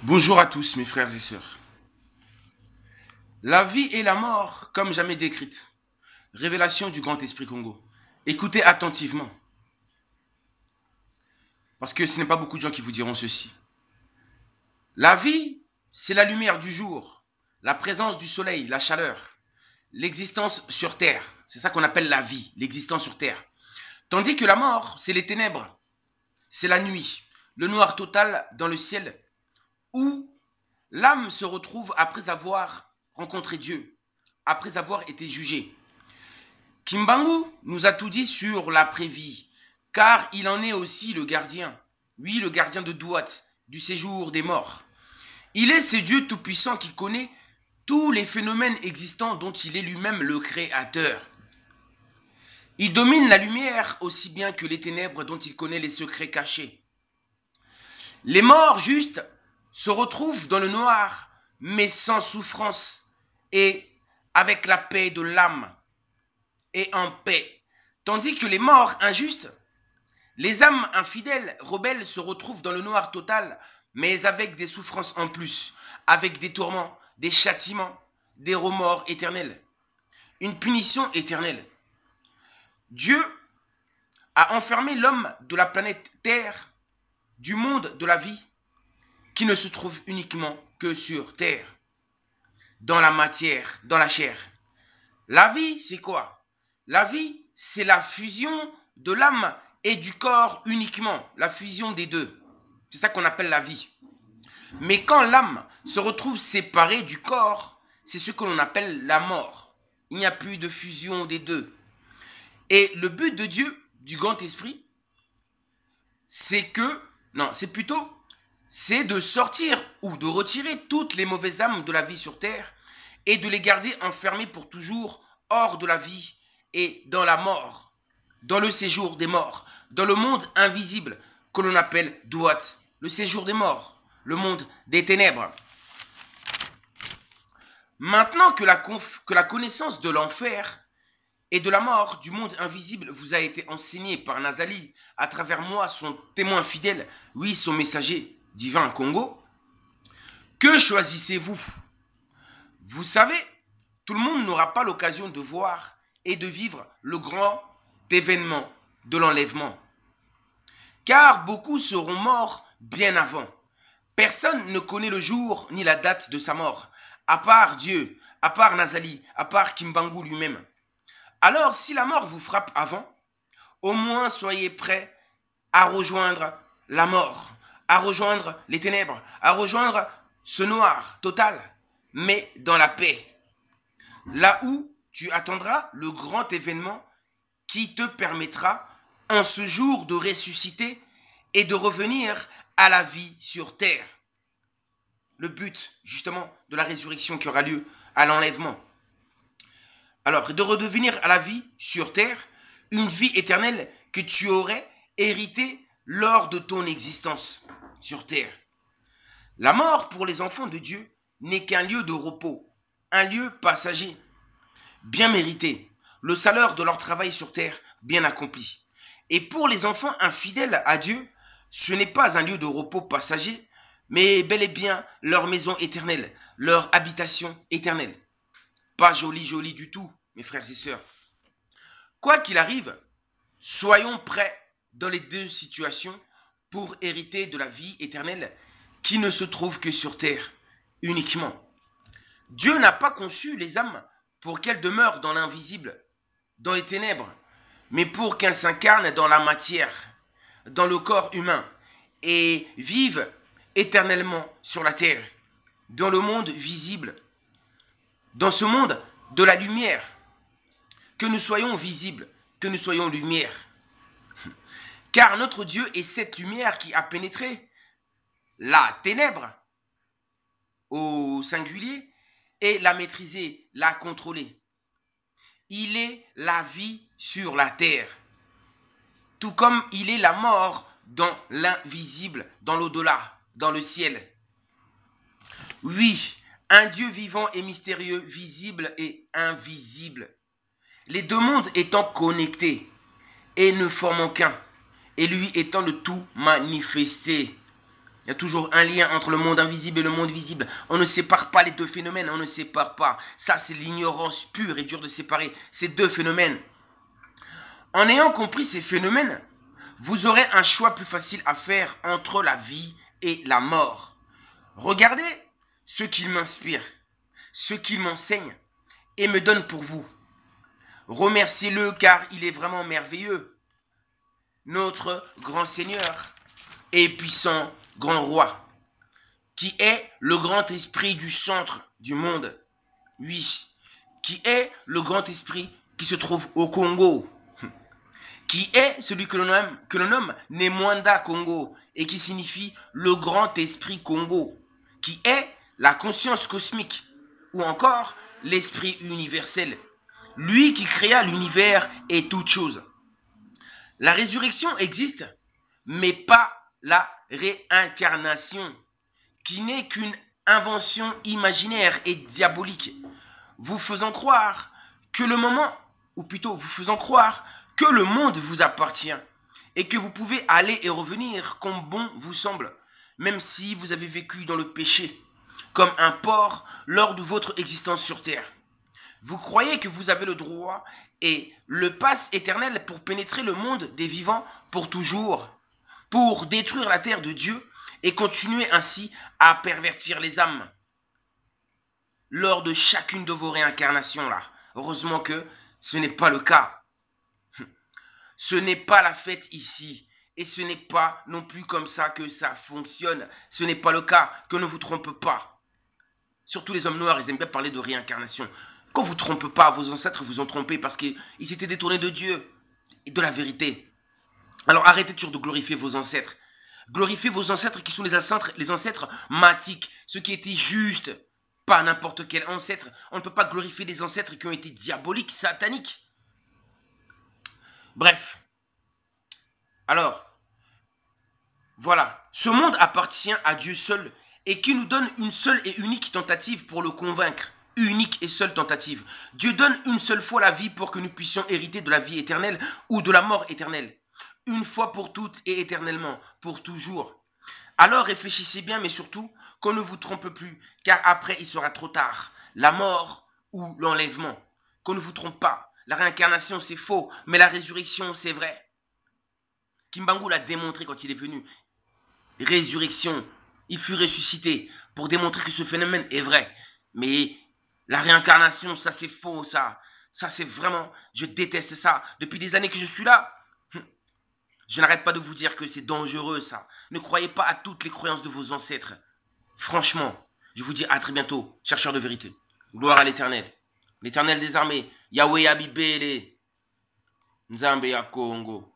Bonjour à tous mes frères et sœurs. La vie et la mort comme jamais décrites. Révélation du Grand Esprit Congo. Écoutez attentivement. Parce que ce n'est pas beaucoup de gens qui vous diront ceci. La vie, c'est la lumière du jour, la présence du soleil, la chaleur, l'existence sur terre. C'est ça qu'on appelle la vie, l'existence sur terre. Tandis que la mort, c'est les ténèbres, c'est la nuit, le noir total dans le ciel, où l'âme se retrouve après avoir rencontré Dieu, après avoir été jugé. Kimbangu nous a tout dit sur l'après-vie, car il en est aussi le gardien. Oui, le gardien de Douat, du séjour des morts. Il est ce Dieu tout-puissant qui connaît tous les phénomènes existants dont il est lui-même le créateur. Il domine la lumière aussi bien que les ténèbres dont il connaît les secrets cachés. Les morts justes se retrouvent dans le noir, mais sans souffrance et avec la paix de l'âme et en paix. Tandis que les morts injustes, les âmes infidèles, rebelles se retrouvent dans le noir total, mais avec des souffrances en plus, avec des tourments, des châtiments, des remords éternels, une punition éternelle. Dieu a enfermé l'homme de la planète Terre, du monde de la vie, qui ne se trouve uniquement que sur Terre, dans la matière, dans la chair. La vie, c'est quoi? La vie, c'est la fusion de l'âme et du corps uniquement, la fusion des deux. C'est ça qu'on appelle la vie. Mais quand l'âme se retrouve séparée du corps, c'est ce que l'on appelle la mort. Il n'y a plus de fusion des deux. Et le but de Dieu, du grand esprit, c'est de sortir ou de retirer toutes les mauvaises âmes de la vie sur terre et de les garder enfermées pour toujours hors de la vie et dans la mort, dans le séjour des morts, dans le monde invisible que l'on appelle Douat, le séjour des morts, le monde des ténèbres. Maintenant que la connaissance de l'enfer et de la mort du monde invisible vous a été enseignée par Nazali à travers moi, son témoin fidèle, oui, son messager divin Congo, que choisissez-vous? Vous savez, tout le monde n'aura pas l'occasion de voir et de vivre le grand événement de l'enlèvement. Car beaucoup seront morts bien avant. Personne ne connaît le jour ni la date de sa mort, à part Dieu, à part Nazali, à part Kimbangu lui-même. Alors, si la mort vous frappe avant, au moins soyez prêts à rejoindre la mort, à rejoindre les ténèbres, à rejoindre ce noir total, mais dans la paix. Là où tu attendras le grand événement qui te permettra en ce jour de ressusciter et de revenir à la vie sur terre. Le but, justement, de la résurrection qui aura lieu à l'enlèvement. Alors, de redevenir à la vie sur terre, une vie éternelle que tu aurais héritée lors de ton existence sur terre. La mort pour les enfants de Dieu n'est qu'un lieu de repos, un lieu passager, bien mérité, le salaire de leur travail sur terre bien accompli. Et pour les enfants infidèles à Dieu, ce n'est pas un lieu de repos passager, mais bel et bien leur maison éternelle, leur habitation éternelle. Pas joli du tout, mes frères et sœurs. Quoi qu'il arrive, soyons prêts dans les deux situations pour hériter de la vie éternelle qui ne se trouve que sur terre uniquement. Dieu n'a pas conçu les âmes pour qu'elles demeurent dans l'invisible, dans les ténèbres, mais pour qu'elles s'incarnent dans la matière, dans le corps humain, et vivent éternellement sur la terre, dans le monde visible, dans ce monde de la lumière, que nous soyons visibles, que nous soyons lumière. Car notre Dieu est cette lumière qui a pénétré la ténèbre au singulier et l'a maîtrisée, l'a contrôlée. Il est la vie sur la terre, tout comme il est la mort dans l'invisible, dans l'au-delà, dans le ciel. Oui, un Dieu vivant et mystérieux, visible et invisible. Les deux mondes étant connectés et ne formant qu'un, et lui étant le tout manifesté. Il y a toujours un lien entre le monde invisible et le monde visible. On ne sépare pas les deux phénomènes, on ne sépare pas. Ça, c'est l'ignorance pure et dure de séparer ces deux phénomènes. En ayant compris ces phénomènes, vous aurez un choix plus facile à faire entre la vie et la mort. Regardez ce qu'il m'inspire, ce qu'il m'enseigne et me donne pour vous. Remerciez-le car il est vraiment merveilleux. Notre grand Seigneur et puissant grand roi, qui est le grand esprit du centre du monde. Oui, qui est le grand esprit qui se trouve au Congo, qui est celui que l'on nomme Nemwanda Congo et qui signifie le grand esprit Congo, qui est la conscience cosmique ou encore l'esprit universel, lui qui créa l'univers et toutes choses. La résurrection existe, mais pas la réincarnation, qui n'est qu'une invention imaginaire et diabolique, vous faisant croire que le moment, ou plutôt vous faisant croire que le monde vous appartient et que vous pouvez aller et revenir comme bon vous semble, même si vous avez vécu dans le péché, comme un porc lors de votre existence sur terre. Vous croyez que vous avez le droit et le passe éternel pour pénétrer le monde des vivants pour toujours, pour détruire la terre de Dieu et continuer ainsi à pervertir les âmes lors de chacune de vos réincarnations là. Heureusement que ce n'est pas le cas. Ce n'est pas la fête ici. Et ce n'est pas non plus comme ça que ça fonctionne. Ce n'est pas le cas. Que ne vous trompe pas. Surtout les hommes noirs, ils aiment bien parler de réincarnation. Qu'on ne vous trompe pas, vos ancêtres vous ont trompé parce qu'ils s'étaient détournés de Dieu et de la vérité. Alors arrêtez toujours de glorifier vos ancêtres. Glorifiez vos ancêtres qui sont les ancêtres matiques, ceux qui étaient justes, pas n'importe quel ancêtre. On ne peut pas glorifier des ancêtres qui ont été diaboliques, sataniques. Bref. Alors, voilà. Ce monde appartient à Dieu seul et qui nous donne une seule et unique tentative pour le convaincre. Unique et seule tentative. Dieu donne une seule fois la vie pour que nous puissions hériter de la vie éternelle ou de la mort éternelle. Une fois pour toutes et éternellement, pour toujours. Alors réfléchissez bien, mais surtout, qu'on ne vous trompe plus, car après il sera trop tard. La mort ou l'enlèvement. Qu'on ne vous trompe pas. La réincarnation c'est faux, mais la résurrection c'est vrai. Kimbangu l'a démontré quand il est venu. Résurrection, il fut ressuscité pour démontrer que ce phénomène est vrai. Mais la réincarnation, ça c'est faux, ça. Ça c'est vraiment, je déteste ça. Depuis des années que je suis là, je n'arrête pas de vous dire que c'est dangereux ça. Ne croyez pas à toutes les croyances de vos ancêtres. Franchement, je vous dis à très bientôt, chercheurs de vérité. Gloire à l'Éternel. L'Éternel des armées, Yahweh Abibele, Nzambe ya Congo.